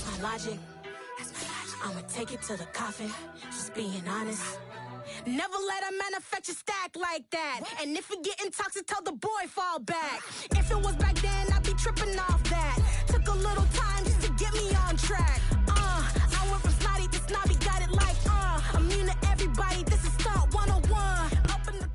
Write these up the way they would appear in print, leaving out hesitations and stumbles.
my logic. I'ma take it to the coffin, just being honest. Never let a manufacture stack like that. And if it getting toxic, tell the boy fall back. If it was back then, I'd be tripping off that. Took a little time just to get me on track. I went from snotty to snobby, got it like, immune to everybody, this is Stunt 101. Open the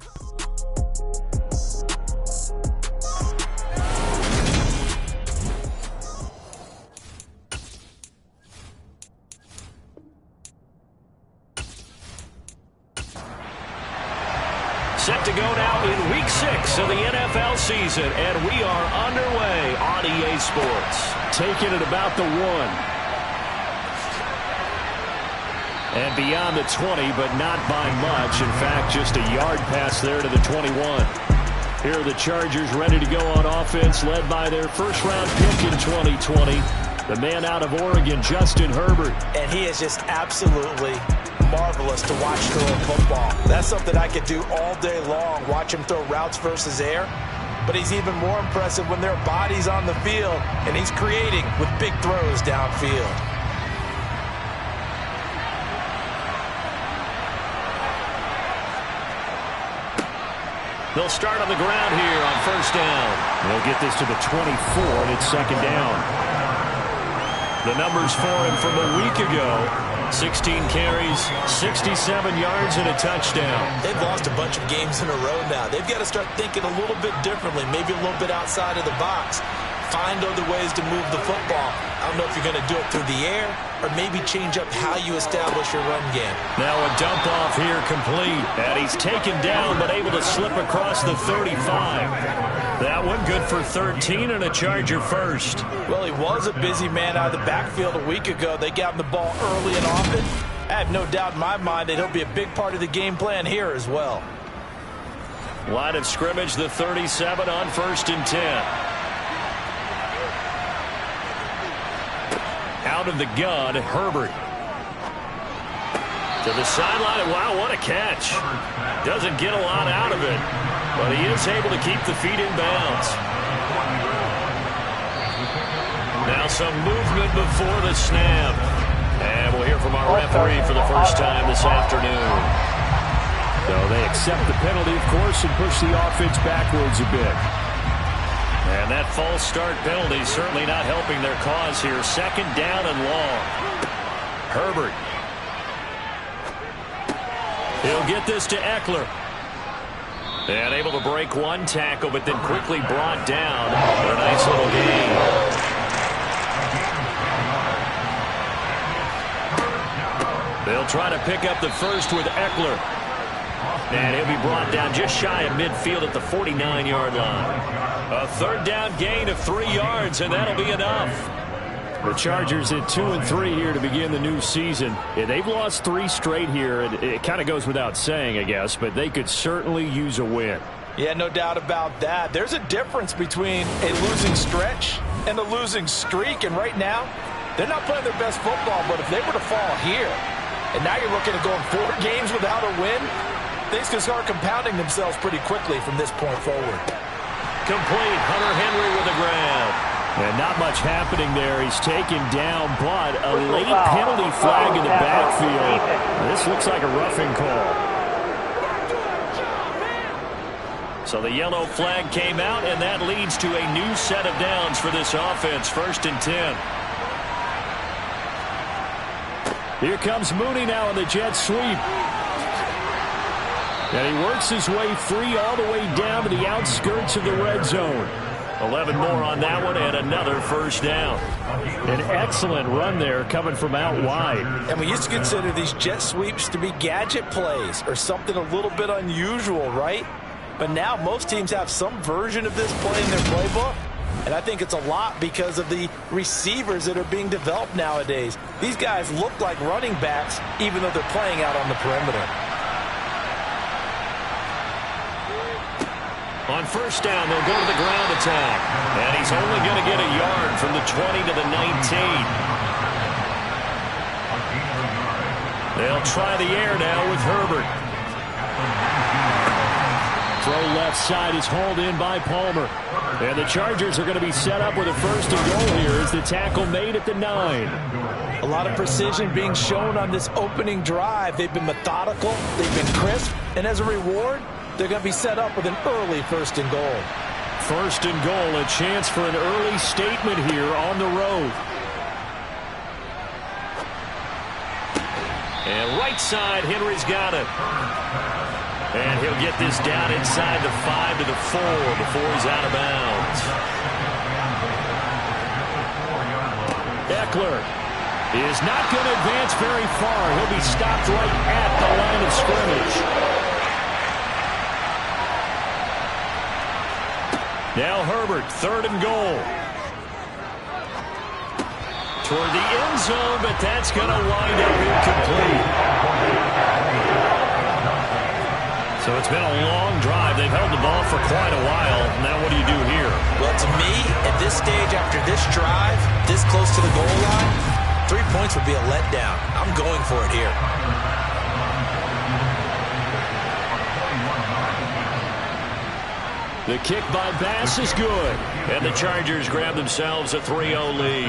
Set to go now in Week 6 of the NFL season, and we are underway on EA Sports. Taking it about the 1. And beyond the 20, but not by much. In fact, just a yard pass there to the 21. Here are the Chargers ready to go on offense, led by their first-round pick in 2020, the man out of Oregon, Justin Herbert. And he is just absolutely marvelous to watch throw a football. That's something I could do all day long, watch him throw routes versus air. But he's even more impressive when their body's on the field, and he's creating with big throws downfield. They'll start on the ground here on first down. They'll get this to the 24, and it's second down. The numbers for him from a week ago: 16 carries, 67 yards, and a touchdown. They've lost a bunch of games in a row now. They've got to start thinking a little bit differently, maybe a little bit outside of the box. Find other ways to move the football. I don't know if you're going to do it through the air or maybe change up how you establish your run game. Now a dump off here complete. And he's taken down but able to slip across the 35. That one good for 13 and a Charger first. Well, he was a busy man out of the backfield a week ago. They got him the ball early and often. I have no doubt in my mind that he'll be a big part of the game plan here as well. Line of scrimmage, the 37 on first and 10. Out of the gun, Herbert. To the sideline. Wow, what a catch. Doesn't get a lot out of it, but he is able to keep the feet in bounds. Now some movement before the snap. And we'll hear from our referee for the first time this afternoon. So they accept the penalty, of course, and push the offense backwards a bit. And that false start penalty certainly not helping their cause here. Second down and long. Herbert. He'll get this to Eckler. And able to break one tackle, but then quickly brought down. A nice little gain. They'll try to pick up the first with Eckler. And he'll be brought down just shy of midfield at the 49-yard line. A third down gain of 3 yards, and that'll be enough. The Chargers at 2-3 here to begin the new season. Yeah, they've lost 3 straight here. It kind of goes without saying, I guess, but they could certainly use a win. Yeah, no doubt about that. There's a difference between a losing stretch and a losing streak, and right now, they're not playing their best football, but if they were to fall here, and now you're looking at going 4 games without a win, things can start compounding themselves pretty quickly from this point forward. Complete. Hunter Henry with a grab. And not much happening there. He's taken down, but a late penalty flag in the backfield. This looks like a roughing call. So the yellow flag came out, and that leads to a new set of downs for this offense. First and 10. Here comes Mooney now on the jet sweep. And he works his way free all the way down to the outskirts of the red zone. 11 more on that one, and another first down. An excellent run there coming from out wide. And we used to consider these jet sweeps to be gadget plays or something a little bit unusual, right? But now most teams have some version of this play in their playbook. And I think it's a lot because of the receivers that are being developed nowadays. These guys look like running backs even though they're playing out on the perimeter. On first down, they'll go to the ground attack. And he's only going to get a yard from the 20 to the 19. They'll try the air now with Herbert. Throw left side is hauled in by Palmer. And the Chargers are going to be set up with a first and goal here as the tackle made at the 9. A lot of precision being shown on this opening drive. They've been methodical, they've been crisp, and as a reward, they're going to be set up with an early first and goal. First and goal, a chance for an early statement here on the road. And right side, Henry's got it. And he'll get this down inside the 5 to the 4 before he's out of bounds. Eckler is not going to advance very far. He'll be stopped right at the line of scrimmage. Now Herbert, third and goal. Toward the end zone, but that's going to wind up incomplete. So it's been a long drive. They've held the ball for quite a while. Now what do you do here? Well, to me, at this stage, after this drive, this close to the goal line, 3 points would be a letdown. I'm going for it here. The kick by Bass is good. And the Chargers grab themselves a 3-0 lead.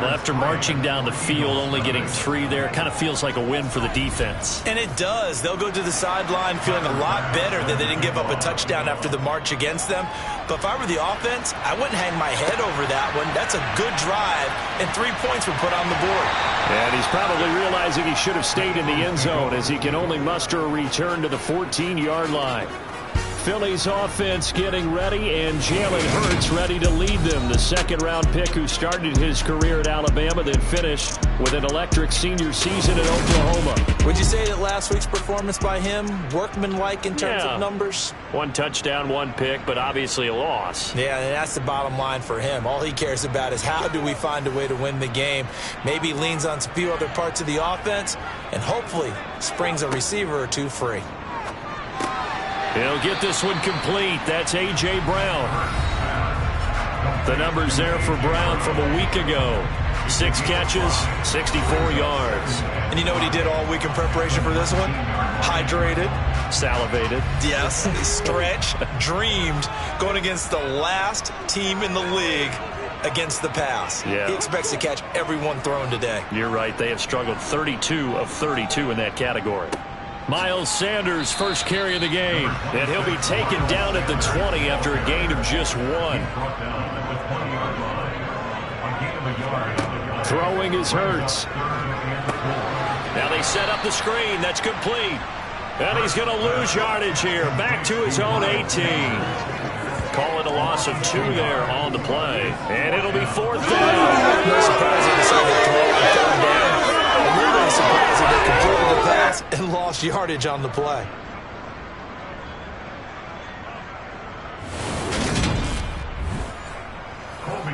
Well, after marching down the field, only getting 3 there, kind of feels like a win for the defense. And it does. They'll go to the sideline feeling a lot better that they didn't give up a touchdown after the march against them. But if I were the offense, I wouldn't hang my head over that one. That's a good drive, and 3 points were put on the board. And he's probably realizing he should have stayed in the end zone as he can only muster a return to the 14-yard line. Philly's offense getting ready, and Jalen Hurts ready to lead them. The second-round pick who started his career at Alabama, then finished with an electric senior season at Oklahoma. Would you say that last week's performance by him, workmanlike in terms of numbers? 1 touchdown, 1 pick, but obviously a loss. Yeah, and that's the bottom line for him. All he cares about is how do we find a way to win the game. Maybe leans on a few other parts of the offense, and hopefully springs a receiver or 2 free. He'll get this one complete. That's A.J. Brown. The numbers there for Brown from a week ago. 6 catches, 64 yards. And you know what he did all week in preparation for this one? Hydrated. Salivated. Yes, stretched, dreamed, going against the last team in the league against the pass. Yeah. He expects to catch every one thrown today. You're right. They have struggled 32 of 32 in that category. Miles Sanders, first carry of the game. And he'll be taken down at the 20 after a gain of just 1. Throwing is Hurts. Now they set up the screen. That's complete. And he's going to lose yardage here. Back to his own 18. Call it a loss of 2 there on the play. And it'll be 4th down. No surprise they decided to throw on 3rd down. I'm really surprised that they completed the pass and lost yardage on the play.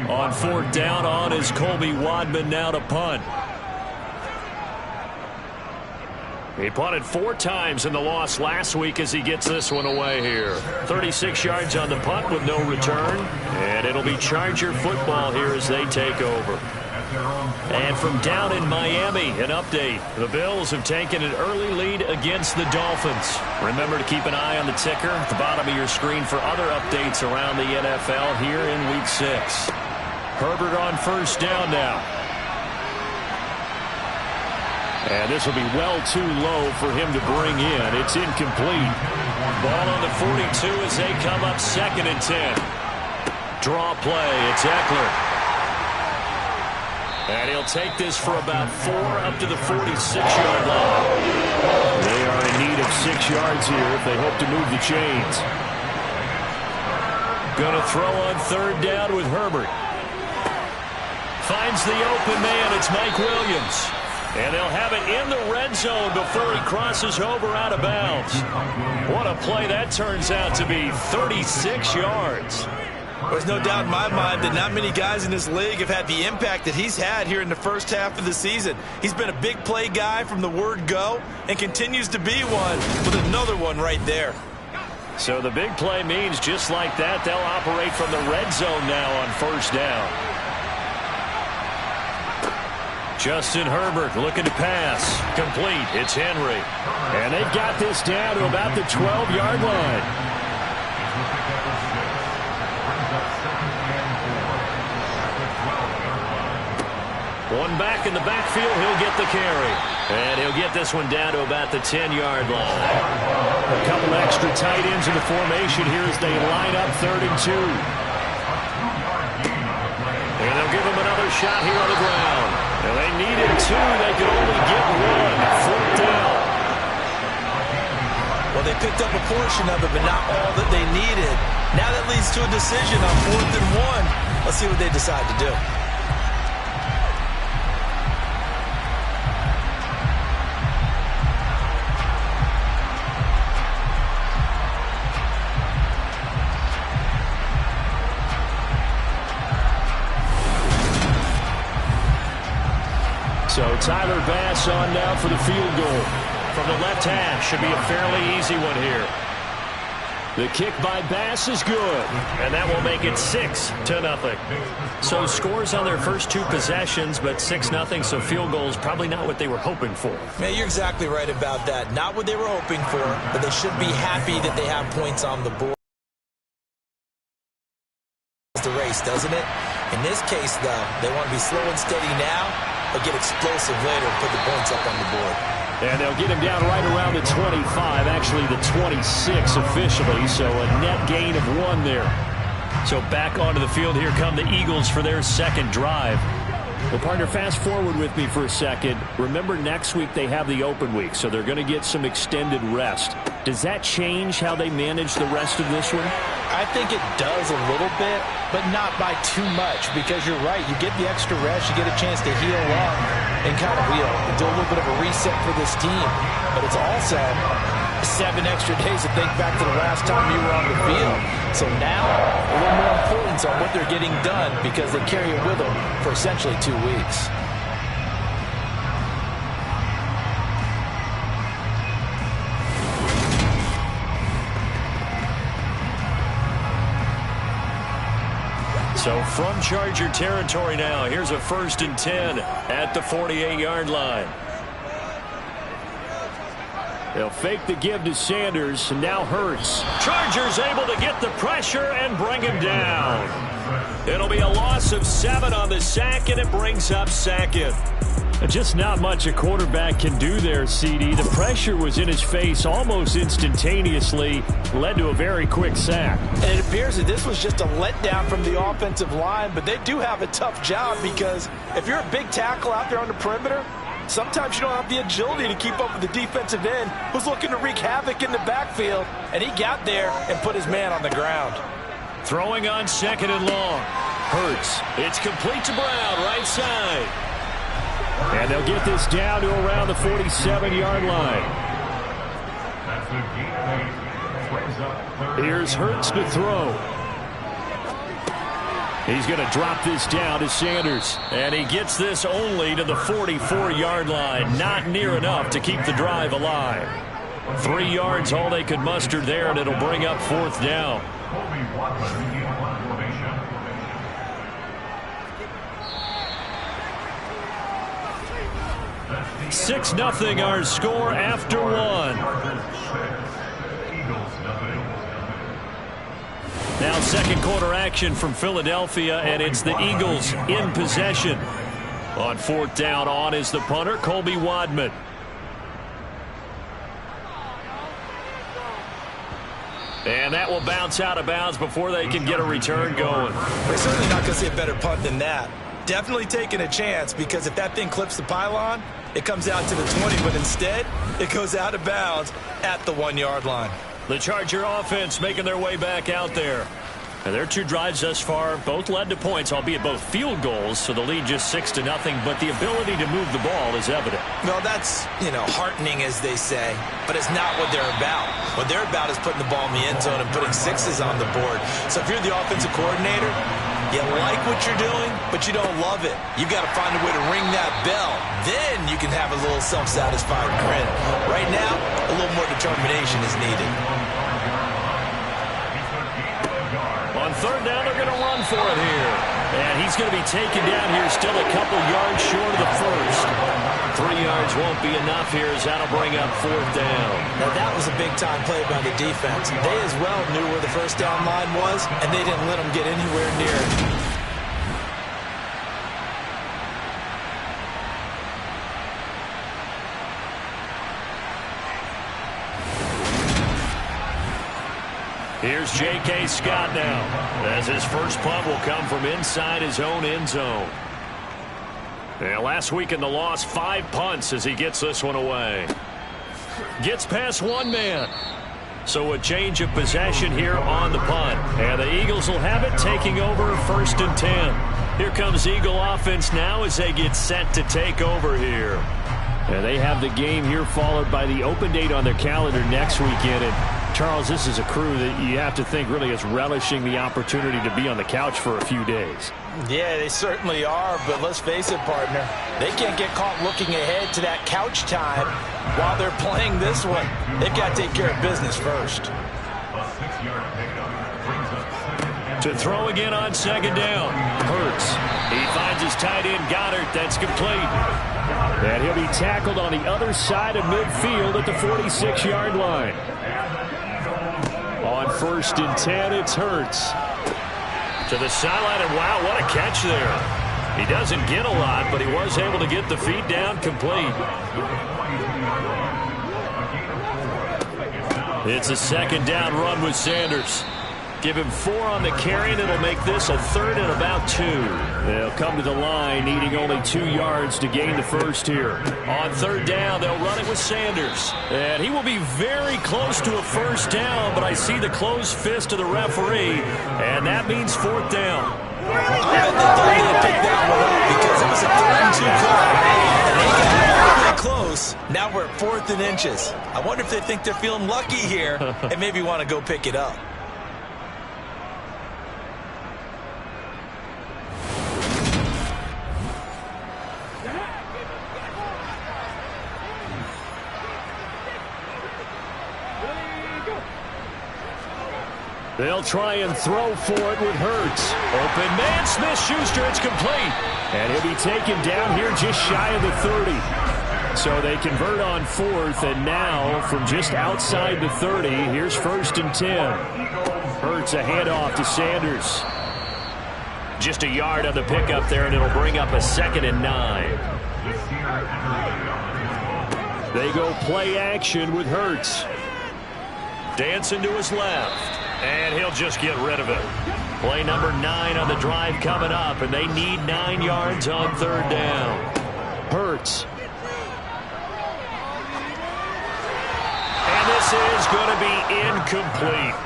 On 4th down, on is Colby Wadman now to punt. He punted 4 times in the loss last week as he gets this one away here. 36 yards on the punt with no return. And it'll be Charger football here as they take over. And from down in Miami, an update. The Bills have taken an early lead against the Dolphins. Remember to keep an eye on the ticker at the bottom of your screen for other updates around the NFL here in Week 6. Herbert on 1st down now. And this will be well too low for him to bring in. It's incomplete. Ball on the 42 as they come up 2nd and 10. Draw play. It's Eckler. And he'll take this for about 4 up to the 46-yard line. They are in need of 6 yards here if they hope to move the chains. Going to throw on 3rd down with Herbert. Finds the open man. It's Mike Williams. And they'll have it in the red zone before he crosses over out of bounds. What a play that turns out to be. 36 yards. There's no doubt in my mind that not many guys in this league have had the impact that he's had here in the first half of the season. He's been a big play guy from the word go and continues to be one with another one right there. So the big play means just like that, they'll operate from the red zone now on 1st down. Justin Herbert looking to pass. Complete. It's Henry. And they've got this down to about the 12-yard line. One back in the backfield, he'll get the carry. And he'll get this one down to about the 10-yard line. A couple extra tight ends in the formation here as they line up 3rd and 2. And they'll give him another shot here on the ground. And they needed 2. They could only get 1. 4th down. Well, they picked up a portion of it, but not all that they needed. Now that leads to a decision on 4th and 1. Let's see what they decide to do. So Tyler Bass on now for the field goal. From the left hash, should be a fairly easy one here. The kick by Bass is good. And that will make it 6-0. So scores on their first 2 possessions, but 6-0, so field goals probably not what they were hoping for. Man, you're exactly right about that. Not what they were hoping for, but they should be happy that they have points on the board. The race, doesn't it? In this case, though, they want to be slow and steady now, but get explosive later and put the points up on the board. And they'll get him down right around the 25, actually the 26 officially, so a net gain of 1 there. So back onto the field, here come the Eagles for their second drive. Well, partner, fast forward with me for a second. Remember, next week they have the open week, so they're going to get some extended rest. Does that change how they manage the rest of this one? I think it does a little bit, but not by too much, because you're right. You get the extra rest, you get a chance to heal up and kind of do a little bit of a reset for this team. But it's also 7 extra days to think back to the last time you were on the field. So now, a little more importance on what they're getting done because they carry it with them for essentially 2 weeks. So from Charger territory now, here's a 1st and 10 at the 48-yard line. They'll fake the give to Sanders, and now Hurts. Chargers able to get the pressure and bring him down. It'll be a loss of 7 on the sack, and it brings up 2nd. Just not much a quarterback can do there, CD. The pressure was in his face almost instantaneously, led to a very quick sack. And it appears that this was just a letdown from the offensive line, but they do have a tough job because if you're a big tackle out there on the perimeter, sometimes you don't have the agility to keep up with the defensive end who's looking to wreak havoc in the backfield, and he got there and put his man on the ground. Throwing on 2nd and long. Hurts. It's complete to Brown, right side. And they'll get this down to around the 47-yard line. Here's Hurts to throw. He's going to drop this down to Sanders. And he gets this only to the 44-yard line. Not near enough to keep the drive alive. 3 yards all they could muster there, and it'll bring up 4th down. 6-0 our score after 1. Now 2nd quarter action from Philadelphia, and it's the Eagles in possession. On 4th down, on is the punter, Colby Wadman. And that will bounce out of bounds before they can get a return going. They're certainly not going to see a better punt than that. Definitely taking a chance, because if that thing clips the pylon, it comes out to the 20, but instead it goes out of bounds at the 1-yard line. The Charger offense making their way back out there. And their 2 drives thus far both led to points, albeit both field goals, so the lead just 6-0, but the ability to move the ball is evident. Well, that's, heartening, as they say, but it's not what they're about. What they're about is putting the ball in the end zone and putting 6s on the board. So if you're the offensive coordinator, you like what you're doing, but you don't love it. You've got to find a way to ring that bell. Then you can have a little self-satisfied grin. Right now, a little more determination is needed. On 3rd down, they're going to run for it here. And he's going to be taken down here, still a couple yards short of the 1st. 3 yards won't be enough here, as that'll bring up 4th down. Now, that was a big-time play by the defense. They as well knew where the 1st down line was, and they didn't let them get anywhere near it. Here's J.K. Scott now, as his first punt will come from inside his own end zone. And last week in the loss, 5 punts as he gets this one away. Gets past one man. So a change of possession here on the punt. And the Eagles will have it, taking over 1st and 10. Here comes Eagle offense now as they get set to take over here. And they have the game here followed by the open date on their calendar next weekend. And Charles, this is a crew that you have to think really is relishing the opportunity to be on the couch for a few days. Yeah, they certainly are, but let's face it, partner. They can't get caught looking ahead to that couch time while they're playing this one. They've got to take care of business first. To throw again on 2nd down. Hurts. He finds his tight end, Goddard. That's complete. And he'll be tackled on the other side of midfield at the 46-yard line. On 1st and 10, it's Hurts. To the sideline, and wow, what a catch there. He doesn't get a lot, but he was able to get the feet down complete. It's a 2nd down run with Sanders. Give him 4 on the carry, and it'll make this a 3rd and about 2. They'll come to the line, needing only 2 yards to gain the first here. On 3rd down, they'll run it with Sanders. And he will be very close to a 1st down, but I see the closed fist of the referee, and that means 4th down. I bet they thought they'd pick that one up because it was a 3-2 call. They got really close. Now we're at 4th and inches. I wonder if they think they're feeling lucky here and maybe want to go pick it up. They'll try and throw for it with Hurts. Open man, Smith-Schuster, it's complete. And he'll be taken down here just shy of the 30. So they convert on 4th, and now from just outside the 30, here's 1st and 10. Hurts a handoff to Sanders. Just a yard on the pickup there, and it'll bring up a 2nd and 9. They go play action with Hurts. Dancing to his left. And he'll just get rid of it. Play number 9 on the drive coming up, and they need 9 yards on 3rd down. Hurts. And this is going to be incomplete.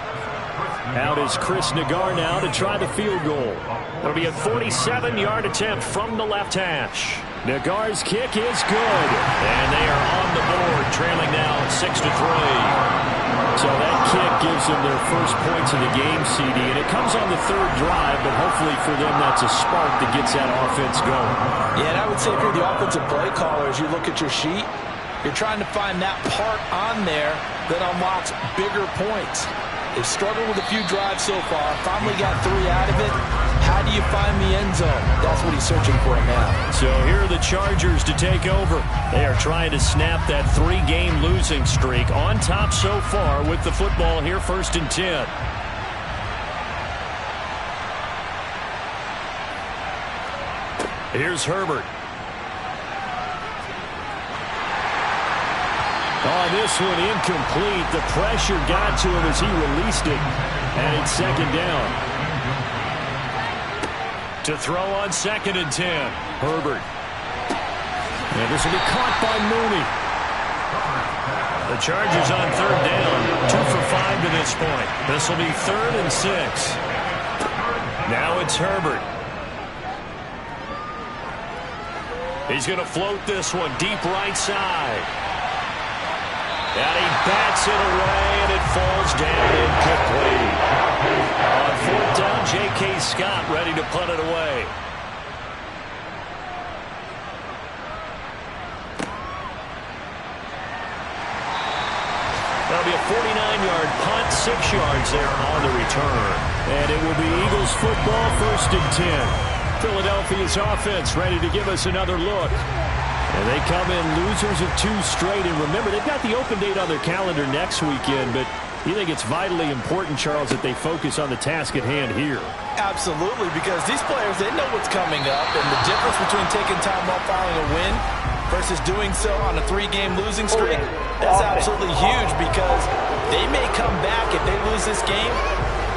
Out is Chris Nagar now to try the field goal. It'll be a 47-yard attempt from the left hash. Nagar's kick is good. And they are on the board, trailing now 6-3. So that kick gives them their first points of the game, CD, and it comes on the 3rd drive, but hopefully for them that's a spark that gets that offense going. Yeah, and I would say if you're the offensive play caller, as you look at your sheet, you're trying to find that part on there that unlocks bigger points. They've struggled with a few drives so far, finally got 3 out of it. How do you find the end zone? That's what he's searching for now. So here are the Chargers to take over. They are trying to snap that 3-game losing streak. On top so far with the football here, 1st and 10. Here's Herbert. Oh, this one incomplete. The pressure got to him as he released it. And it's 2nd down. To throw on 2nd and 10. Herbert. And this will be caught by Mooney. The Chargers on 3rd down. 2 for 5 to this point. This will be 3rd and 6. Now it's Herbert. He's going to float this one deep right side. And he bats it away, and it falls down incomplete. On 4th down, J.K. Scott ready to punt it away. That'll be a 49-yard punt, 6 yards there on the return. And it will be Eagles football, 1st and 10. Philadelphia's offense ready to give us another look. And they come in losers of 2 straight. And remember, they've got the open date on their calendar next weekend, but you think it's vitally important, Charles, that they focus on the task at hand here? Absolutely, because these players, they know what's coming up, and the difference between taking time off following a win versus doing so on a 3-game losing streak, that's absolutely huge because they may come back if they lose this game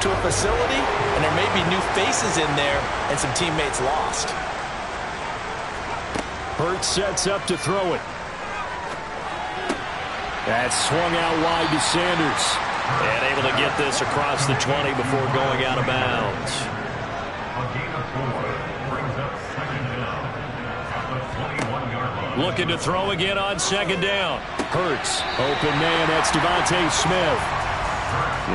to a facility, and there may be new faces in there and some teammates lost. Hurts sets up to throw it. That's swung out wide to Sanders. And able to get this across the 20 before going out of bounds. Looking to throw again on second down. Hurts, open man, that's Devontae Smith.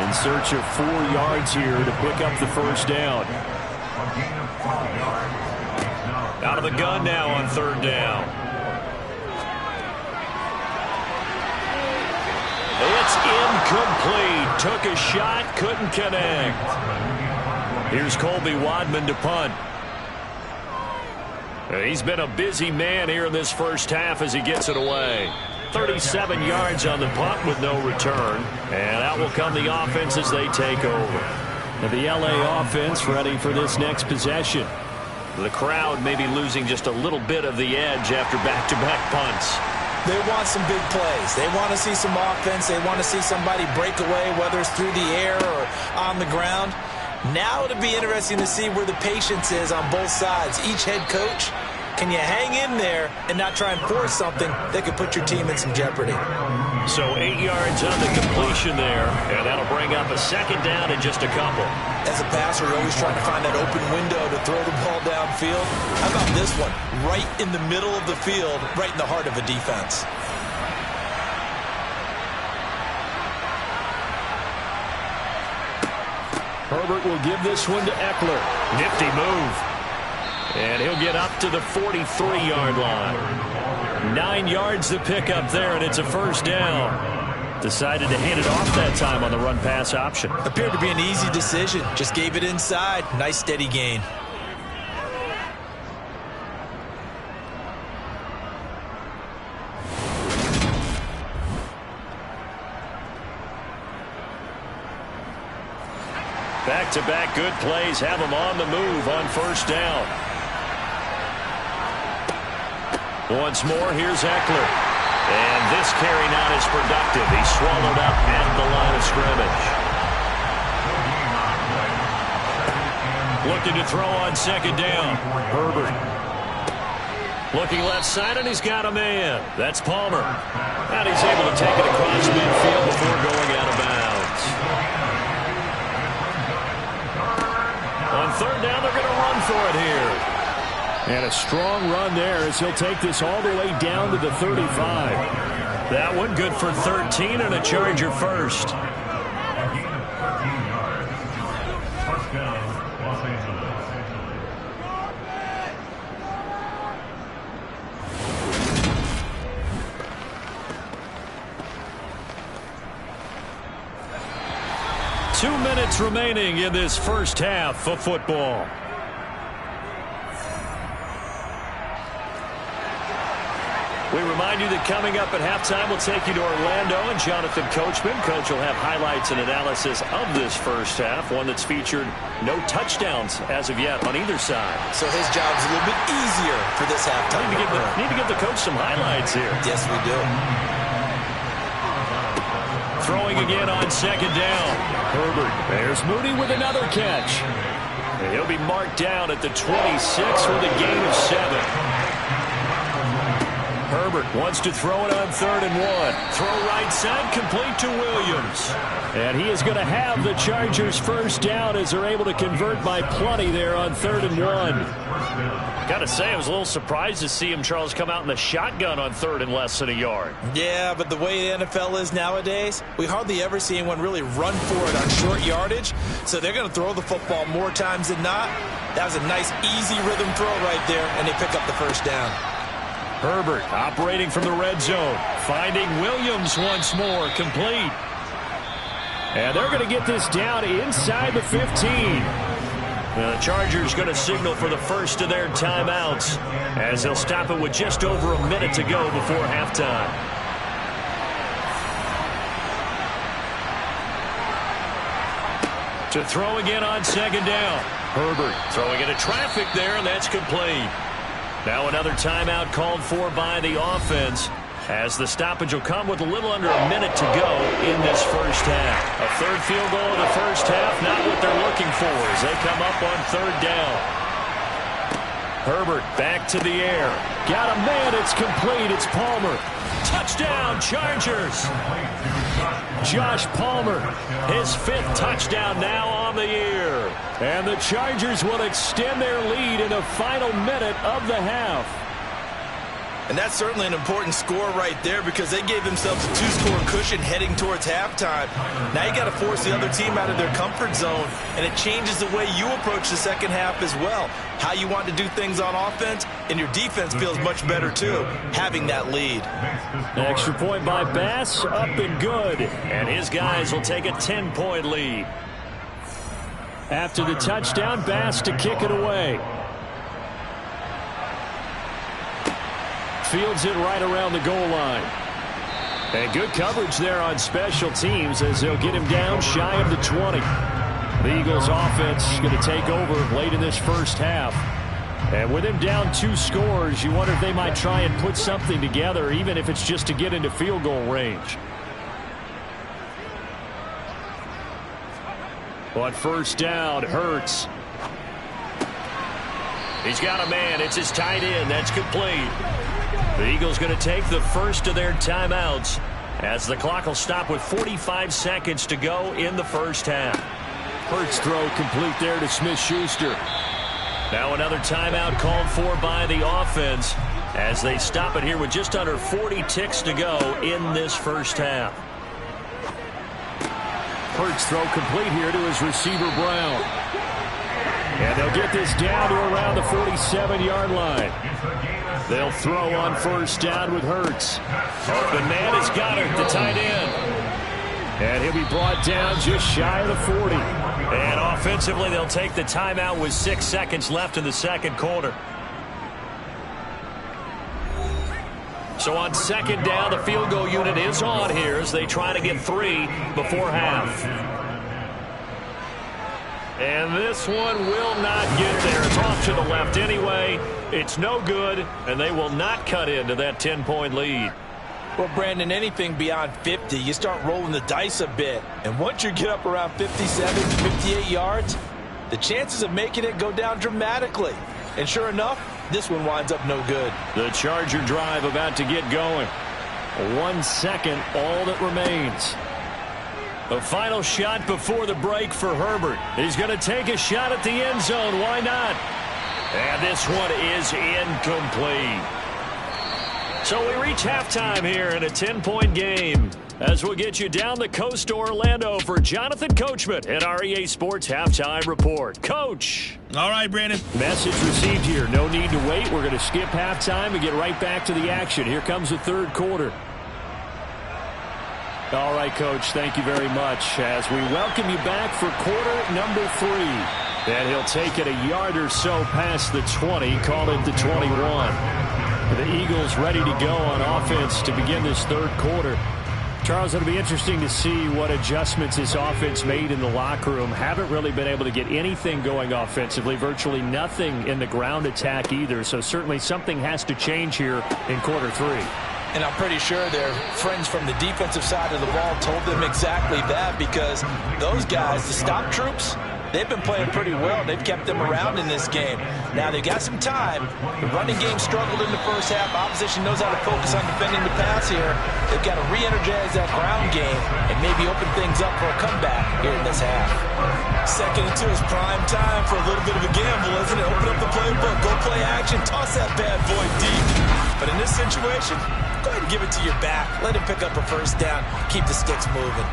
In search of 4 yards here to pick up the first down. Out of the gun now on third down. It's incomplete. Took a shot, couldn't connect. Here's Colby Wadman to punt. He's been a busy man here in this first half as he gets it away. 37 yards on the punt with no return. And out will come the offense as they take over. And the LA offense ready for this next possession. The crowd may be losing just a little bit of the edge after back-to-back punts. They want some big plays. They want to see some offense. They want to see somebody break away, whether it's through the air or on the ground. Now it'll be interesting to see where the patience is on both sides. Each head coach, can you hang in there and not try and force something that could put your team in some jeopardy? So 8 yards on the completion there, and that'll bring up a second down in just a couple. As a passer, you're always trying to find that open window to throw the ball downfield. How about this one? Right in the middle of the field, right in the heart of a defense. Herbert will give this one to Eckler. Nifty move. And he'll get up to the 43-yard line. 9 yards to pick up there, and it's a first down. Decided to hand it off that time on the run-pass option. Appeared to be an easy decision. Just gave it inside. Nice steady gain. Back-to-back good plays have him on the move on first down. Once more, here's Eckler. And this carry not as productive. He's swallowed up at the line of scrimmage. Looking to throw on second down. Herbert. Looking left side, and he's got a man. That's Palmer. And he's able to take it across midfield before going out of bounds. On third down, they're going to run for it here. And a strong run there as he'll take this all the way down to the 35. That one good for 13 and a Charger first. First down, Los Angeles. 2 minutes remaining in this first half of football. We remind you that coming up at halftime, we'll take you to Orlando and Jonathan Coachman. Coach will have highlights and analysis of this first half, one that's featured no touchdowns as of yet on either side. So his job's a little bit easier for this halftime. Need to give the coach some highlights here. Yes, we do. Throwing again on second down. Herbert. There's Moody with another catch. And he'll be marked down at the 26 with a gain of 7. Herbert wants to throw it on 3rd and 1. Throw right side, complete to Williams. And he is going to have the Chargers first down as they're able to convert by plenty there on 3rd and 1. Got to say, I was a little surprised to see him, Charles, come out in the shotgun on 3rd and less than a yard. Yeah, but the way the NFL is nowadays, we hardly ever see anyone really run for it on short yardage. So they're going to throw the football more times than not. That was a nice, easy rhythm throw right there, and they pick up the first down. Herbert operating from the red zone. Finding Williams once more. Complete. And they're going to get this down inside the 15. Now the Chargers going to signal for the first of their timeouts as they'll stop it with just over a minute to go before halftime. To throw again on second down. Herbert throwing into traffic there, and that's complete. Now another timeout called for by the offense, as the stoppage will come with a little under a minute to go in this first half. A third field goal in the first half, not what they're looking for as they come up on third down. Herbert back to the air. Got a man, it's complete, it's Palmer. Touchdown, Chargers. Josh Palmer, his 5th touchdown now on the year. And the Chargers will extend their lead in the final minute of the half. And that's certainly an important score right there because they gave themselves a 2-score cushion heading towards halftime. Now you got to force the other team out of their comfort zone, and it changes the way you approach the second half as well. How you want to do things on offense, and your defense feels much better too, having that lead. Extra point by Bass, up and good. And his guys will take a 10-point lead. After the touchdown, Bass to kick it away. Fields it right around the goal line. And good coverage there on special teams as they'll get him down shy of the 20. The Eagles offense is going to take over late in this first half. And with him down 2 scores, you wonder if they might try and put something together, even if it's just to get into field goal range. On first down, Hurts. He's got a man. It's his tight end. That's complete. The Eagles going to take the first of their timeouts as the clock will stop with 45 seconds to go in the first half. Hurts throw complete there to Smith-Schuster. Now another timeout called for by the offense as they stop it here with just under 40 ticks to go in this first half. Hurts throw complete here to his receiver Brown. And they'll get this down to around the 47-yard line. They'll throw on first down with Hurts. Open man has got it, the tight end. And he'll be brought down just shy of the 40. And offensively, they'll take the timeout with 6 seconds left in the second quarter. So on second down, the field goal unit is on here as they try to get 3 before half. And this one will not get there. It's off to the left anyway. It's no good, and they will not cut into that 10-point lead. Well, Brandon, anything beyond 50, you start rolling the dice a bit. And once you get up around 57, 58 yards, the chances of making it go down dramatically. And sure enough, this one winds up no good. The Charger drive about to get going. 1 second, all that remains. The final shot before the break for Herbert. He's going to take a shot at the end zone. Why not? And this one is incomplete. So we reach halftime here in a 10-point game as we'll get you down the coast to Orlando for Jonathan Coachman at our EA Sports Halftime Report. Coach. All right, Brandon. Message received here. No need to wait. We're going to skip halftime and get right back to the action. Here comes the third quarter. All right, Coach, thank you very much as we welcome you back for quarter number 3. And he'll take it a yard or so past the 20, call it the 21. The Eagles ready to go on offense to begin this third quarter. Charles, it'll be interesting to see what adjustments this offense made in the locker room. Haven't really been able to get anything going offensively, virtually nothing in the ground attack either. So certainly something has to change here in quarter 3. And I'm pretty sure their friends from the defensive side of the ball told them exactly that because those guys, the stop troops, they've been playing pretty well. They've kept them around in this game. Now, they've got some time. The running game struggled in the first half. Opposition knows how to focus on defending the pass here. They've got to re-energize that ground game and maybe open things up for a comeback here in this half. 2nd and 2 is prime time for a little bit of a gamble, isn't it? Open up the playbook, go play action, toss that bad boy deep. But in this situation, go ahead and give it to your back. Let him pick up a first down. Keep the sticks moving.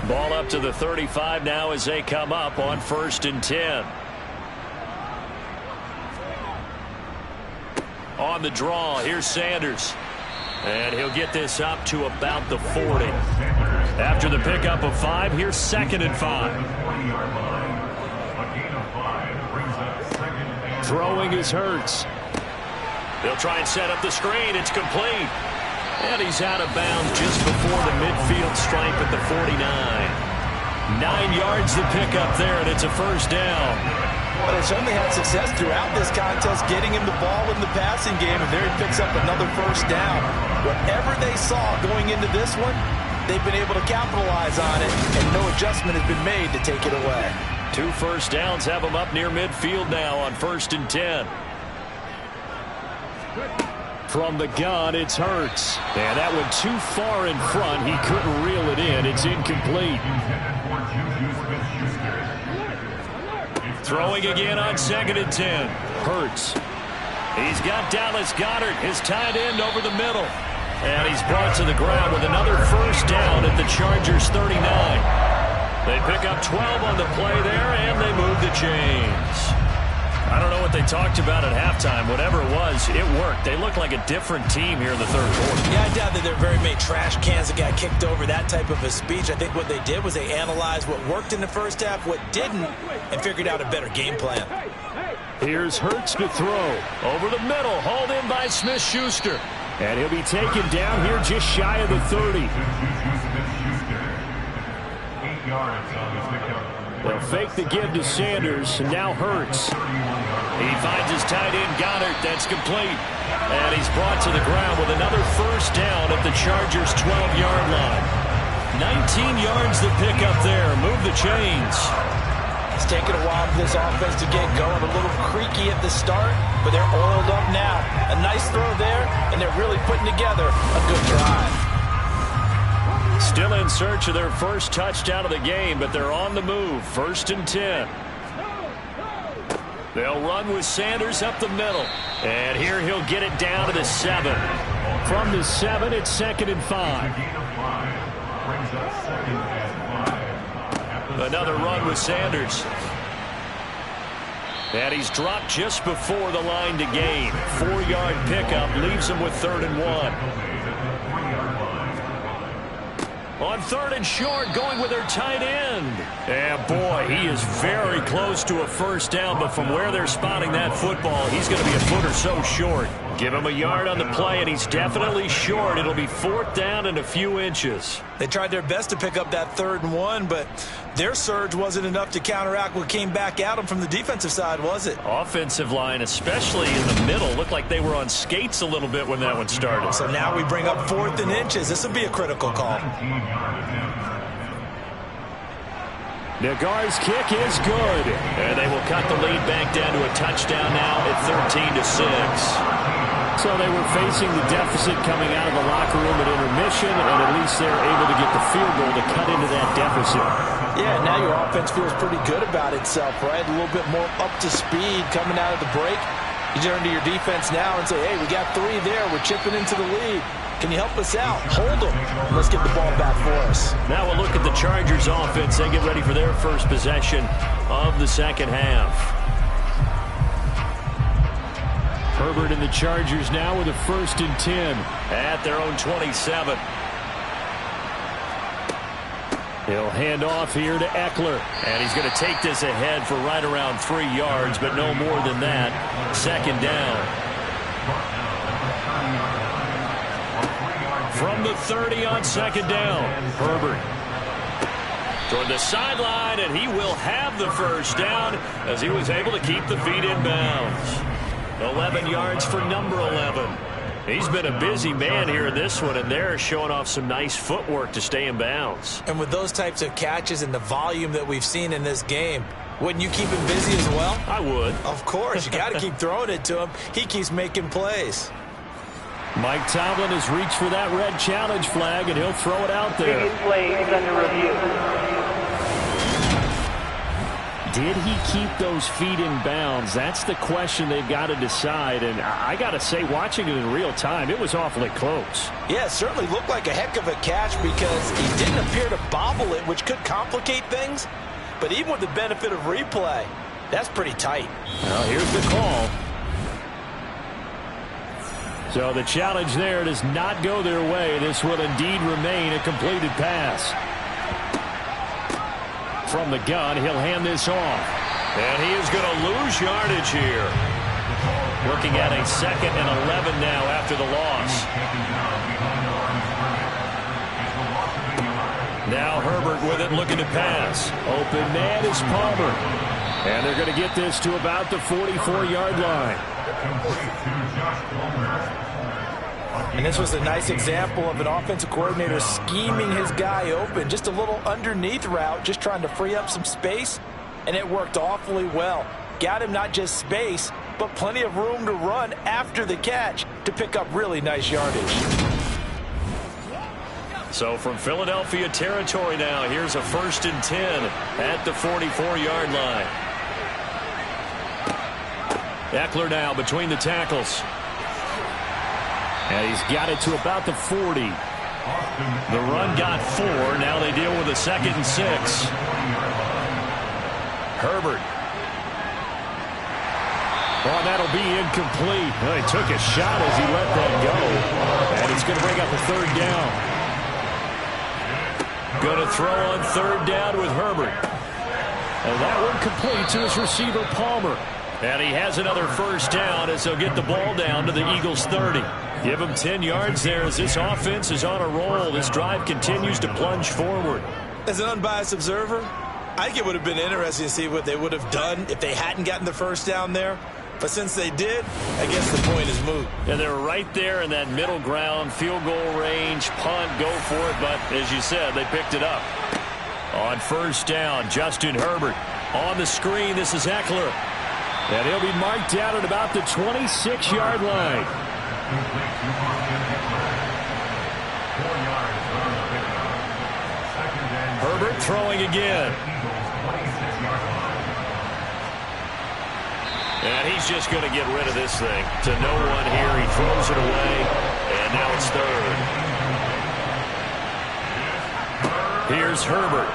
Ball up to the 35 now as they come up on 1st and 10. On the draw, here's Sanders. And he'll get this up to about the 40. After the pickup of 5, here's 2nd and 5. Throwing is Hurts. They'll try and set up the screen. It's complete. And he's out of bounds just before the midfield stripe at the 49. 9 yards to pick up there, and it's a first down. But they certainly had success throughout this contest getting him the ball in the passing game, and there he picks up another first down. Whatever they saw going into this one, they've been able to capitalize on it, and no adjustment has been made to take it away. 2 first downs have him up near midfield now on 1st and 10. From the gun, it's Hurts. And that went too far in front. He couldn't reel it in. It's incomplete. Throwing again on 2nd and 10. Hurts. He's got Dallas Goedert, his tight end, over the middle. And he's brought to the ground with another first down at the Chargers 39. They pick up 12 on the play there, and they move the chains. I don't know what they talked about at halftime. Whatever it was, it worked. They look like a different team here in the 3rd quarter. Yeah, I doubt that there are very many trash cans that got kicked over, that type of a speech. I think what they did was they analyzed what worked in the first half, what didn't, and figured out a better game plan. Here's Hurts to throw. Over the middle, hauled in by Smith-Schuster. And he'll be taken down here just shy of the 30. They'll fake the give to Sanders, and now Hurts. He finds his tight end, Goddard. That's complete. And he's brought to the ground with another first down at the Chargers' 12-yard line. 19 yards to pick up there. Move the chains. It's taken a while for this offense to get going. A little creaky at the start, but they're oiled up now. A nice throw there, and they're really putting together a good drive. Still in search of their first touchdown of the game, but they're on the move. 1st and 10. They'll run with Sanders up the middle. And here he'll get it down to the 7. From the 7, it's 2nd and 5. Another run with Sanders. And he's dropped just before the line to gain. 4-yard pickup leaves him with 3rd and 1. On 3rd and short, going with their tight end. And boy, he is very close to a first down, but from where they're spotting that football, he's going to be a foot or so short. Give him a yard on the play, and he's definitely short. It'll be 4th down and a few inches. They tried their best to pick up that 3rd and 1, but their surge wasn't enough to counteract what came back at them from the defensive side, was it? Offensive line, especially in the middle, looked like they were on skates a little bit when that one started. So now we bring up 4th and inches. This will be a critical call. Nagar's kick is good. And they will cut the lead back down to a touchdown now at 13-6. So they were facing the deficit coming out of the locker room at intermission, and at least they're able to get the field goal to cut into that deficit. Yeah, now your offense feels pretty good about itself, right? A little bit more up to speed coming out of the break. You turn to your defense now and say, hey, we got 3 there. We're chipping into the lead. Can you help us out? Hold them. Let's get the ball back for us. Now we'll look at the Chargers offense. They get ready for their first possession of the second half. Herbert and the Chargers now with a 1st and 10 at their own 27. He'll hand off here to Eckler. And he's going to take this ahead for right around 3 yards, but no more than that. 2nd down. From the 30 on 2nd down, Herbert toward the sideline, and he will have the first down as he was able to keep the feet in bounds. 11 yards for number 11. He's been a busy man here in this one, and they're showing off some nice footwork to stay in bounds. And with those types of catches and the volume that we've seen in this game, wouldn't you keep him busy as well? I would. Of course. You got to keep throwing it to him. He keeps making plays. Mike Tomlin has reached for that red challenge flag, and he'll throw it out there. Plays under review. Did he keep those feet in bounds? That's the question they've got to decide. And I got to say, watching it in real time, it was awfully close. Yeah, it certainly looked like a heck of a catch because he didn't appear to bobble it, which could complicate things. But even with the benefit of replay, that's pretty tight. Well, here's the call. So the challenge there does not go their way. This will indeed remain a completed pass. From the gun, he'll hand this off. And he is going to lose yardage here. Looking at a 2nd and 11 now after the loss. Now Herbert with it, looking to pass. Open man is Palmer. And they're going to get this to about the 44-yard line. And this was a nice example of an offensive coordinator scheming his guy open. Just a little underneath route, just trying to free up some space, and it worked awfully well. Got him not just space, but plenty of room to run after the catch to pick up really nice yardage. So from Philadelphia territory now, here's a 1st and 10 at the 44-yard line. Eckler now between the tackles. And he's got it to about the 40. The run got 4. Now they deal with a 2nd and 6. Herbert. Oh, that'll be incomplete. Well, he took a shot as he let that go. And it's going to bring up a 3rd down. Going to throw on 3rd down with Herbert. And that one complete to his receiver, Palmer. And he has another 1st down as they'll get the ball down to the Eagles' 30. Give him 10 yards there as this offense is on a roll. This drive continues to plunge forward. As an unbiased observer, I think it would have been interesting to see what they would have done if they hadn't gotten the 1st down there. But since they did, I guess the point is moot. And they were right there in that middle ground, field goal range, punt, go for it. But as you said, they picked it up. On 1st down, Justin Herbert. On the screen, this is Eckler. And he'll be marked down at about the 26-yard line. Herbert throwing again. And he's just going to get rid of this thing. To no one here. He throws it away. And now it's 3rd. Here's Herbert.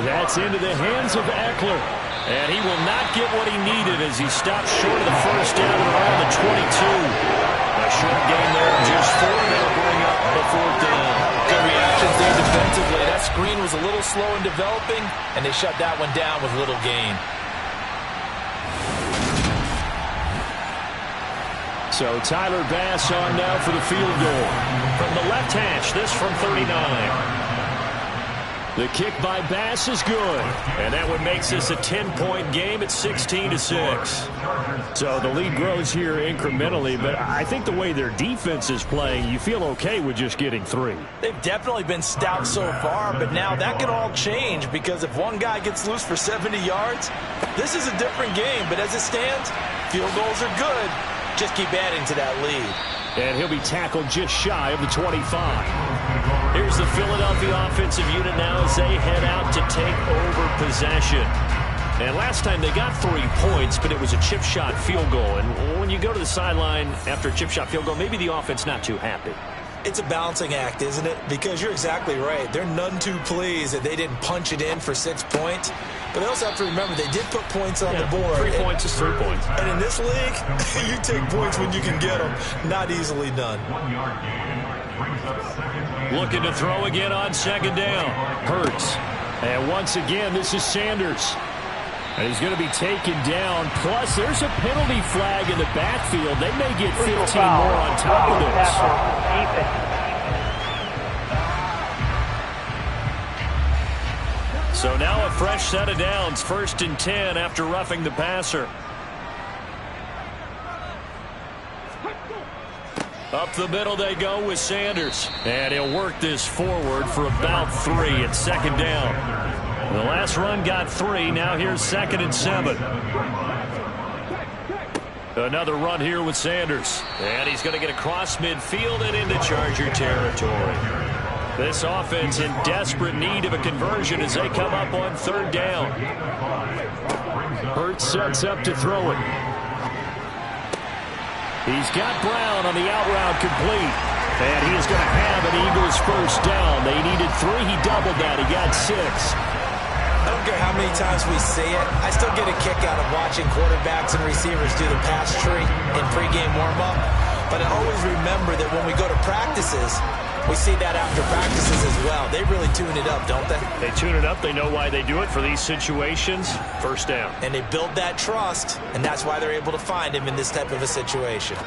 That's into the hands of Eckler. And he will not get what he needed as he stops short of the 1st down around the 22. A short gain there of just 4. That'll bring up the 4th down. Good reactions there defensively. That screen was a little slow in developing, and they shut that one down with little gain. So Tyler Bass on now for the field goal. From the left hash, this from 39. The kick by Bass is good. And that one makes this a 10-point game at 16-6. So the lead grows here incrementally, but I think the way their defense is playing, you feel okay with just getting 3. They've definitely been stout so far, but now that can all change because if one guy gets loose for 70 yards, this is a different game. But as it stands, field goals are good. Just keep adding to that lead. And he'll be tackled just shy of the 25. Here's the Philadelphia offensive unit now as they head out to take over possession. And last time they got 3 points, but it was a chip shot field goal. And when you go to the sideline after a chip shot field goal, maybe the offense not too happy. It's a balancing act, isn't it? Because you're exactly right. They're none too pleased that they didn't punch it in for 6 points. But they also have to remember they did put points on the board. 3 points is 3 points. And in this league, you take points when you can get them. Not easily done. Looking to throw again on 2nd down. Hurts. And once again, this is Sanders. And he's going to be taken down. Plus, there's a penalty flag in the backfield. They may get 15 more on top of this. So now a fresh set of downs. 1st and 10 after roughing the passer. Up the middle they go with Sanders. And he'll work this forward for about 3 at 2nd down. The last run got 3. Now here's 2nd and 7. Another run here with Sanders. And he's going to get across midfield and into Charger territory. This offense in desperate need of a conversion as they come up on 3rd down. Hurts sets up to throw it. He's got Brown on the out route complete. And he is going to have an Eagles 1st down. They needed 3. He doubled that. He got 6. I don't care how many times we say it, I still get a kick out of watching quarterbacks and receivers do the pass tree in pregame warm-up. But I always remember that when we go to practices, we see that after practices as well. They really tune it up, don't they? They tune it up. They know why they do it for these situations. 1st down. And they build that trust, and that's why they're able to find him in this type of a situation.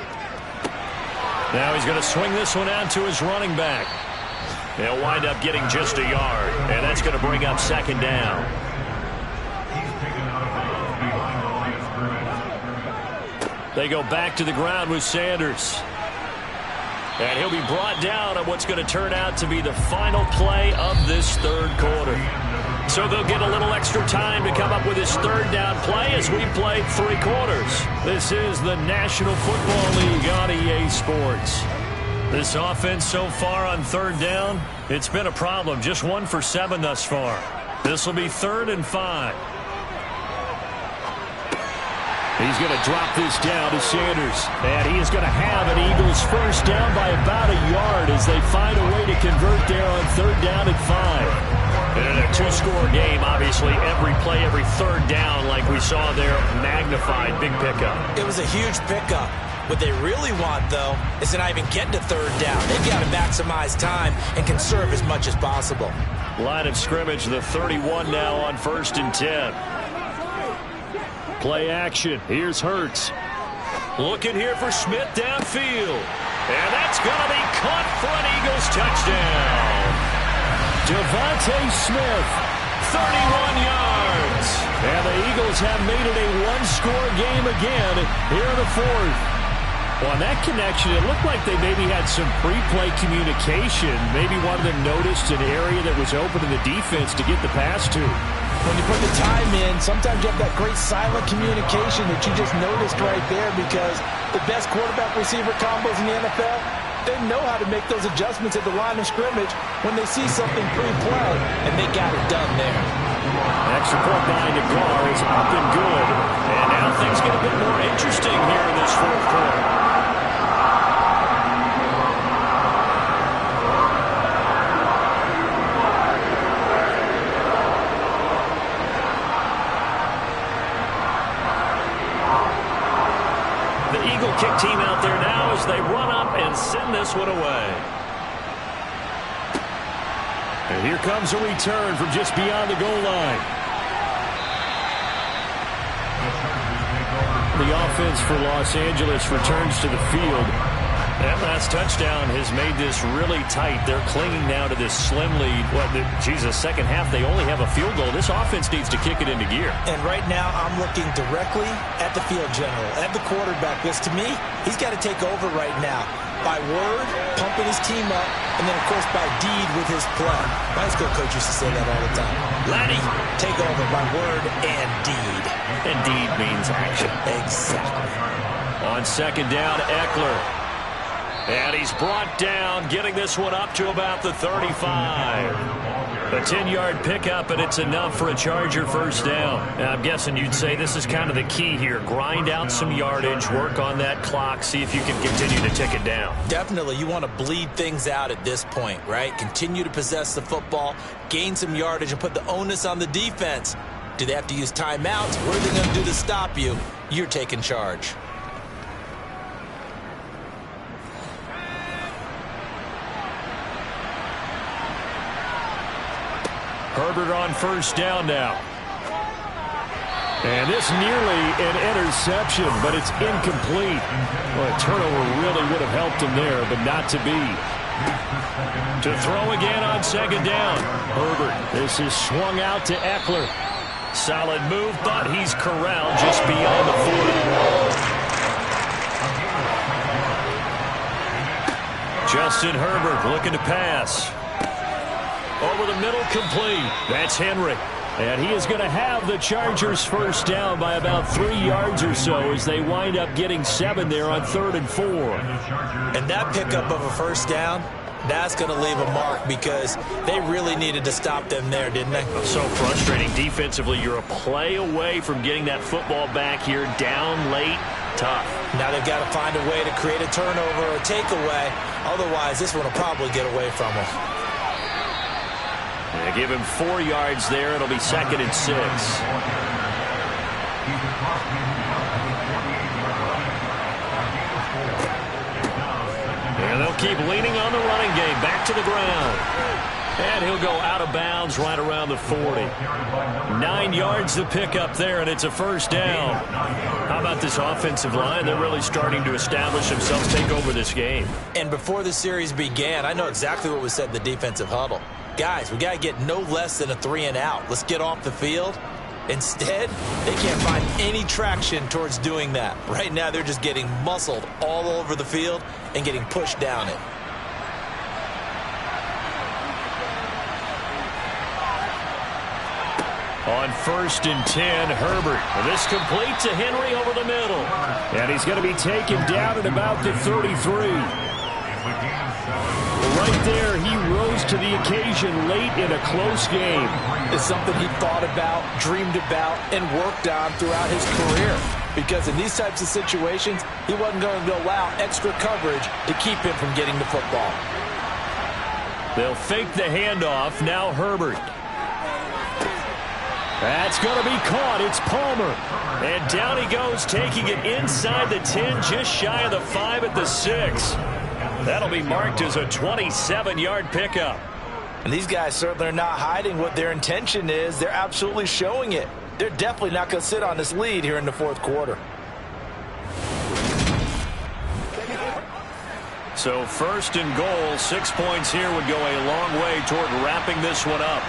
Now he's going to swing this one out to his running back. They'll wind up getting just a yard, and that's going to bring up 2nd down. They go back to the ground with Sanders. And he'll be brought down on what's going to turn out to be the final play of this third quarter. So they'll get a little extra time to come up with his third down play as we play 3 quarters. This is the National Football League on EA Sports. This offense so far on third down, it's been a problem. Just 1 for 7 thus far. This will be 3rd and 5. He's going to drop this down to Sanders. And he is going to have an Eagles first down by about a yard as they find a way to convert there on 3rd down and 5. And in a 2-score game, obviously, every play, every third down, like we saw there, magnified, big pickup. It was a huge pickup. What they really want, though, is to not even get to 3rd down. They've got to maximize time and conserve as much as possible. Line of scrimmage, the 31 now on 1st and 10. Play action. Here's Hurts. Looking here for Smith downfield. And that's going to be caught for an Eagles touchdown. Devontae Smith, 31 yards. And the Eagles have made it a 1-score game again here in the 4th. Well, on that connection, it looked like they maybe had some pre-play communication. Maybe one of them noticed an area that was open to the defense to get the pass to. When you put the time in, sometimes you have that great silent communication that you just noticed right there, because the best quarterback-receiver combos in the NFL, they know how to make those adjustments at the line of scrimmage when they see something pre-play, and they got it done there. Extra point by DeGar is up and good. And now things get a bit more interesting here in this 4th quarter. Kick team out there now as they run up and send this one away. And here comes a return from just beyond the goal line. The offense for Los Angeles returns to the field. That last touchdown has made this really tight. They're clinging now to this slim lead. Second half, they only have a field goal. This offense needs to kick it into gear. And right now, I'm looking directly at the field general, at the quarterback. Because to me, he's got to take over right now. By word, pumping his team up, and then, of course, by deed with his play. My high school coach used to say that all the time. Laddie, take over by word and deed. And deed means action. Exactly. On 2nd down, Eckler. And he's brought down, getting this one up to about the 35. A 10-yard pickup, and it's enough for a Charger first down. Now, I'm guessing you'd say this is kind of the key here. Grind out some yardage, work on that clock, see if you can continue to tick it down. Definitely. You want to bleed things out at this point, right? Continue to possess the football, gain some yardage, and put the onus on the defense. Do they have to use timeouts? What are they going to do to stop you? You're taking charge. Herbert on first down now. And this nearly an interception, but it's incomplete. Well, a turnover really would have helped him there, but not to be. To throw again on 2nd down. Herbert, this is swung out to Eckler. Solid move, but he's corralled just beyond the 40. Justin Herbert looking to pass. Over the middle, complete. That's Henry. And he is going to have the Chargers first down by about 3 yards or so as they wind up getting 7 there on 3rd and 4. And that pickup of a first down, that's going to leave a mark because they really needed to stop them there, didn't they? So frustrating defensively. You're a play away from getting that football back here down late. Tough. Now they've got to find a way to create a turnover or a takeaway. Otherwise, this one will probably get away from them. They give him 4 yards there. It'll be 2nd and 6. And they'll keep leaning on the running game. Back to the ground. And he'll go out of bounds right around the 40. 9 yards to pick up there, and it's a first down. How about this offensive line? They're really starting to establish themselves, take over this game. And before the series began, I know exactly what was said in the defensive huddle. Guys, we got to get no less than a 3 and out. Let's get off the field Instead, they can't find any traction towards doing that. Right now, they're just getting muscled all over the field and getting pushed down it. On 1st and 10, Herbert. This complete to Henry over the middle. And he's going to be taken down at about the 33. Right there, he rose to the occasion late in a close game. It's something he thought about, dreamed about, and worked on throughout his career. Because in these types of situations, he wasn't going to allow extra coverage to keep him from getting the football. They'll fake the handoff. Now Herbert. That's going to be caught. It's Palmer. And down he goes, taking it inside the 10, just shy of the 5 at the 6. That'll be marked as a 27-yard pickup. And these guys certainly are not hiding what their intention is. They're absolutely showing it. They're definitely not going to sit on this lead here in the fourth quarter. So 1st and goal, 6 points here would go a long way toward wrapping this one up.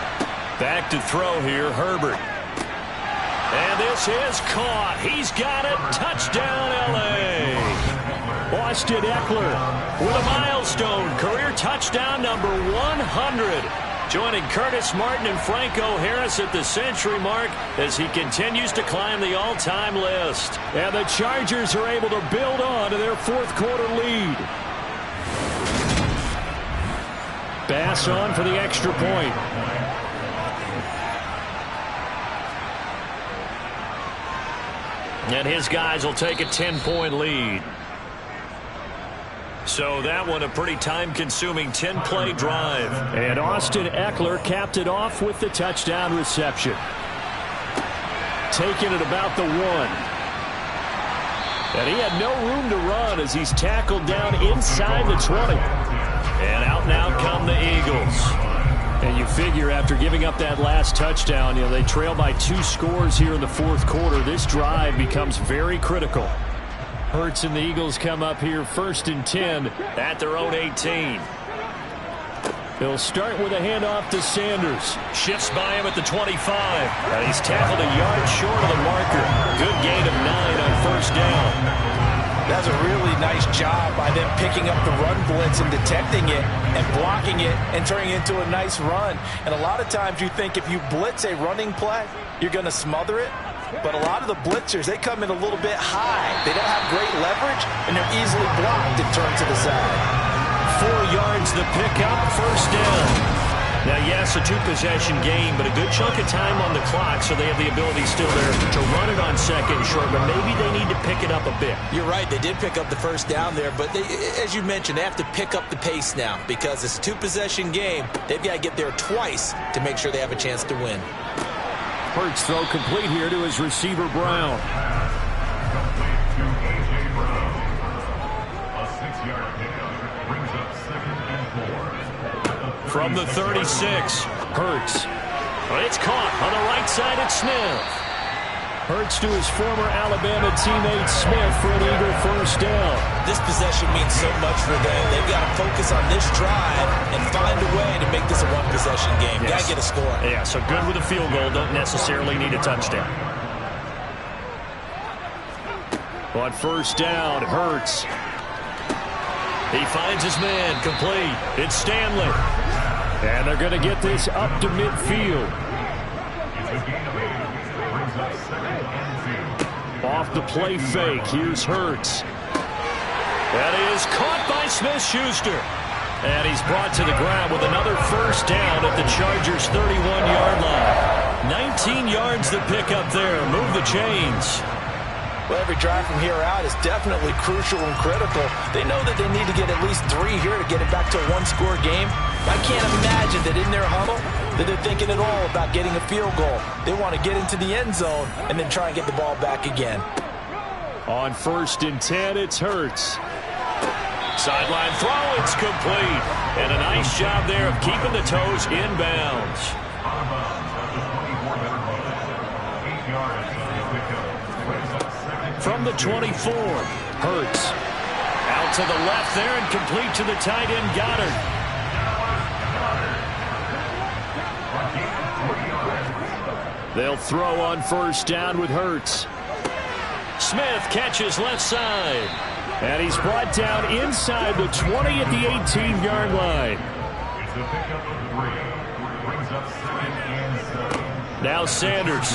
Back to throw here, Herbert. And this is caught. He's got it. Touchdown, L.A. Austin Ekeler with a milestone. Career touchdown number 100. Joining Curtis Martin and Franco Harris at the century mark as he continues to climb the all-time list. And the Chargers are able to build on to their fourth quarter lead. Bass on for the extra point. And his guys will take a 10-point lead. So that one a pretty time-consuming 10-play drive. And Austin Ekeler capped it off with the touchdown reception. Taking it about the 1. And he had no room to run as he's tackled down inside the 20. And out now come the Eagles. And you figure after giving up that last touchdown, they trail by 2 scores here in the fourth quarter. This drive becomes very critical. Hurts and the Eagles come up here 1st and 10 at their own 18. They'll start with a handoff to Sanders. Shifts by him at the 25. And he's tackled a yard short of the marker. Good gain of 9 on 1st down. That's a really nice job by them picking up the run blitz and detecting it and blocking it and turning it into a nice run. And a lot of times you think if you blitz a running play, you're going to smother it. But a lot of the blitzers, they come in a little bit high. They don't have great leverage, and they're easily blocked and turned to the side. 4 yards the pickup, 1st down. Now, yes, a 2-possession game, but a good chunk of time on the clock, so they have the ability still there to run it on 2nd and short, but maybe they need to pick it up a bit. You're right. They did pick up the 1st down there, but they, as you mentioned, they have to pick up the pace now because it's a 2-possession game. They've got to get there twice to make sure they have a chance to win. Hurts throw complete here to his receiver, Brown. From the 36, Hurts. It's caught on the right side at Smith. Hurts to his former Alabama teammate Smith for an Eagle 1st down. This possession means so much for them. They've got to focus on this drive and find a way to make this a 1-possession game. Yes. Got to get a score. Yeah, so good with a field goal. Don't necessarily need a touchdown. On 1st down, Hurts. He finds his man, complete. It's Stanley. And they're going to get this up to midfield. Off the play fake, here's Hurts. That is caught by Smith-Schuster. And he's brought to the ground with another 1st down at the Chargers' 31-yard line. 19 yards to pick up there. Move the chains. Well, every drive from here out is definitely crucial and critical. They know that they need to get at least 3 here to get it back to a 1-score game. I can't imagine that in their huddle that they're thinking at all about getting a field goal. They want to get into the end zone and then try and get the ball back again. On 1st and 10, it's Hurts. Sideline throw, it's complete. And a nice job there of keeping the toes inbounds. From the 24, Hurts. Out to the left there and complete to the tight end, Goddard. They'll throw on first down with Hurts. Smith catches left side. And he's brought down inside the 20 at the 18-yard line. Now Sanders.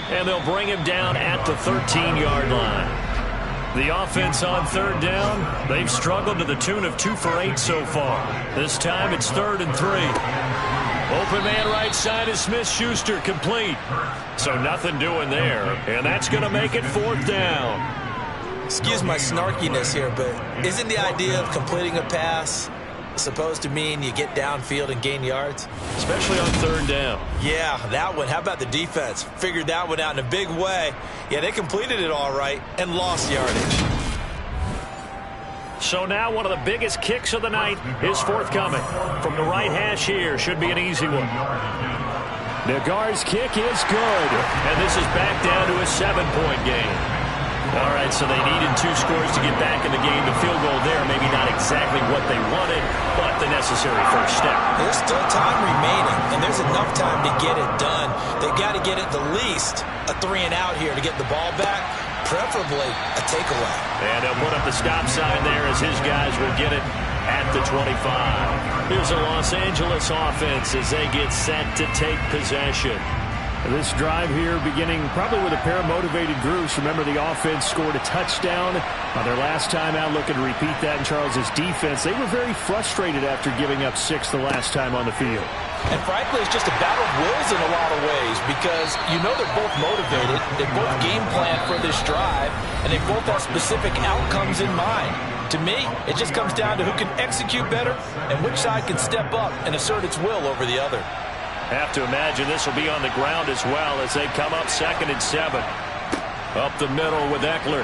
And they'll bring him down at the 13-yard line. The offense on third down, they've struggled to the tune of 2 for 8 so far. This time it's 3rd and 3. Open man right side is Smith-Schuster, complete. So nothing doing there, and that's going to make it 4th down. Excuse my snarkiness here, but isn't the idea of completing a pass supposed to mean you get downfield and gain yards? Especially on third down. Yeah, that one. How about the defense? Figured that one out in a big way. Yeah, they completed it all right and lost yardage. So now one of the biggest kicks of the night is forthcoming. From the right hash here, should be an easy one. Nagar's kick is good. And this is back down to a 7-point game. All right, so they needed 2 scores to get back in the game. The field goal there, maybe not exactly what they wanted, but the necessary first step. There's still time remaining, and there's enough time to get it done. They've got to get at the least a 3-and-out here to get the ball back, preferably a takeaway. And they'll put up the stop sign there as his guys will get it at the 25. Here's a Los Angeles offense as they get set to take possession. This drive here beginning probably with a pair of motivated groups. Remember, the offense scored a touchdown on their last time out, looking to repeat that in Charles's defense. They were very frustrated after giving up 6 the last time on the field. And frankly, it's just a battle of wills in a lot of ways because you know they're both motivated. They both game plan for this drive, and they both have specific outcomes in mind. To me, it just comes down to who can execute better and which side can step up and assert its will over the other. Have to imagine this will be on the ground as well as they come up 2nd and 7. Up the middle with Eckler.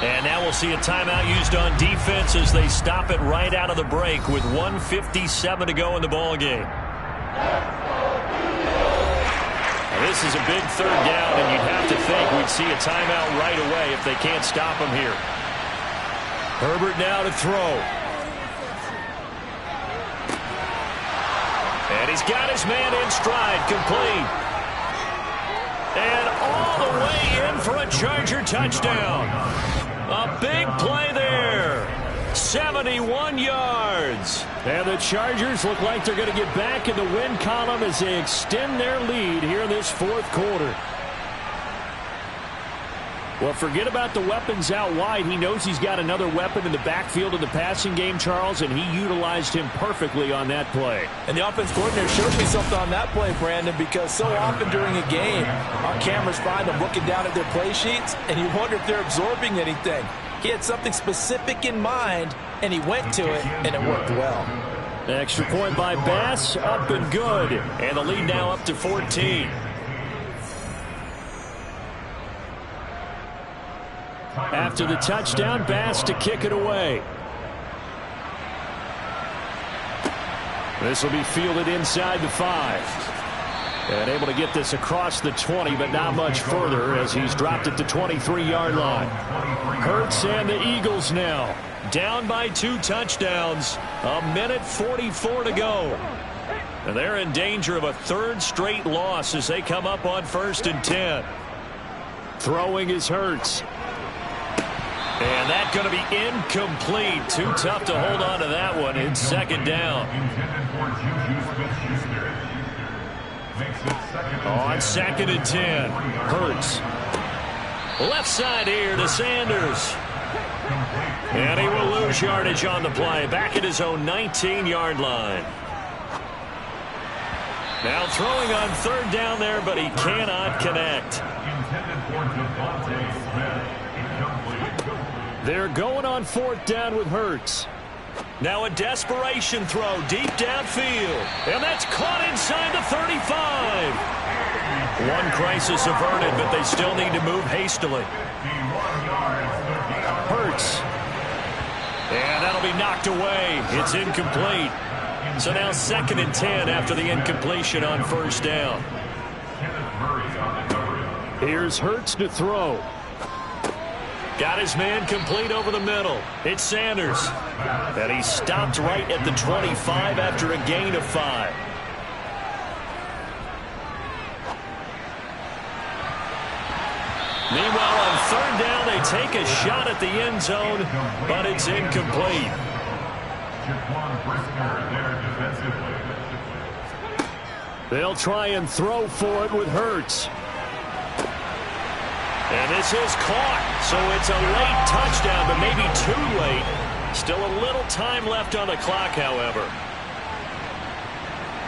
And now we'll see a timeout used on defense as they stop it right out of the break with 1:57 to go in the ballgame. This is a big 3rd down, and you'd have to think we'd see a timeout right away if they can't stop him here. Herbert now to throw. And he's got his man in stride, complete. And all the way in for a Charger touchdown. A big play there. 71 yards. And the Chargers look like they're going to get back in the win column as they extend their lead here in this 4th quarter. Well, forget about the weapons out wide. He knows he's got another weapon in the backfield of the passing game, Charles, and he utilized him perfectly on that play. And the offense coordinator showed me something on that play, Brandon, because so often during a game, our cameras find them looking down at their play sheets, and you wonder if they're absorbing anything. He had something specific in mind, and he went to it, and it worked well. Extra point by Bass, up and good. And the lead now up to 14. After the touchdown, Bass to kick it away. This will be fielded inside the 5. And able to get this across the 20, but not much further as he's dropped it to 23-yard line. Hurts and the Eagles now down by 2 touchdowns. 1:44 to go. And they're in danger of a 3rd straight loss as they come up on 1st and 10. Throwing is Hurts. And that's going to be incomplete. Too tough to hold on to that one. It's 2nd down. On 2nd and 10. Hurts. Left side here to Sanders. And he will lose yardage on the play. Back at his own 19-yard line. Now throwing on 3rd down there, but he cannot connect. They're going on 4th down with Hurts. Now a desperation throw deep downfield. And that's caught inside the 35. One crisis averted, but they still need to move hastily. Hurts. And that'll be knocked away. It's incomplete. So now 2nd and 10 after the incompletion on 1st down. Here's Hurts to throw. Got his man complete over the middle. It's Sanders. And he stopped right at the 25 after a gain of 5. Meanwhile, on third down, they take a shot at the end zone, but it's incomplete. They'll try and throw for it with Hurts. And this is caught, so it's a late touchdown, but maybe too late. Still a little time left on the clock, however.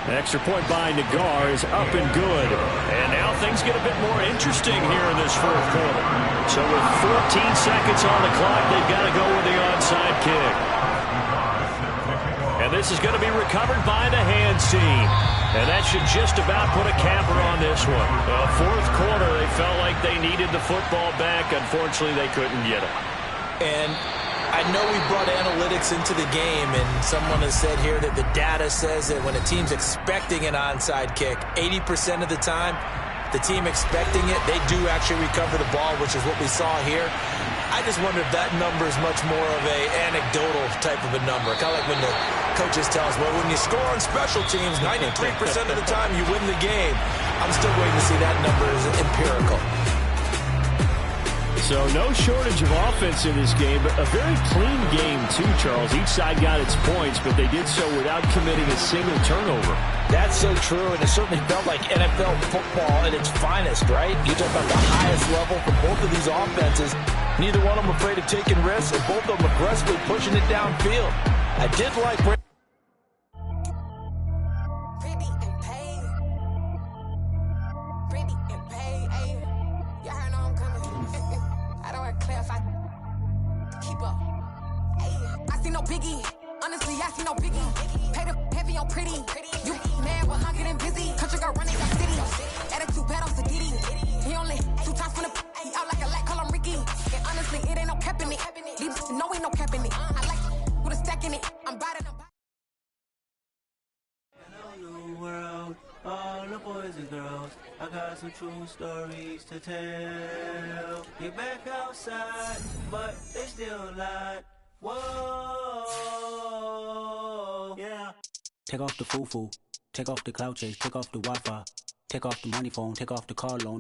The extra point by Nagar is up and good. And now things get a bit more interesting here in this fourth quarter. So with 14 seconds on the clock, they've got to go with the onside kick. And this is going to be recovered by the hands team. And that should just about put a capper on this one. Fourth quarter, they felt like they needed the football back. Unfortunately, they couldn't get it. And I know we brought analytics into the game, and someone has said here that the data says that when a team's expecting an onside kick, 80% of the time, the team expecting it, they do actually recover the ball, which is what we saw here. I just wonder if that number is much more of a anecdotal type of a number. Kind of like when the coaches tell us, well, when you score on special teams, 93% of the time you win the game. I'm still waiting to see that number as empirical. So no shortage of offense in this game, but a very clean game too, Charles. Each side got its points, but they did so without committing a single turnover. That's so true, and it certainly felt like NFL football at its finest, right? You talk about the highest level for both of these offenses. Neither one of them afraid of taking risks, and both of them aggressively pushing it downfield. I did like... I see no biggie. Honestly, I see no biggie. Pay the heavy on pretty. You mad but hungry and busy. Country girl running your city. Attitude bad on Sadidi. He only 2 times from the he out like a light, call him Ricky. And honestly, it ain't no cap in it. These no ain't no cap in it. I like with a stack in it. I'm biting them. World, all the boys and girls, I got some true stories to tell. You're back outside, but they still lied. Whoa, yeah. Take off the foo-foo, take off the cloud chase, take off the Wi-Fi, take off the money phone, take off the car loan.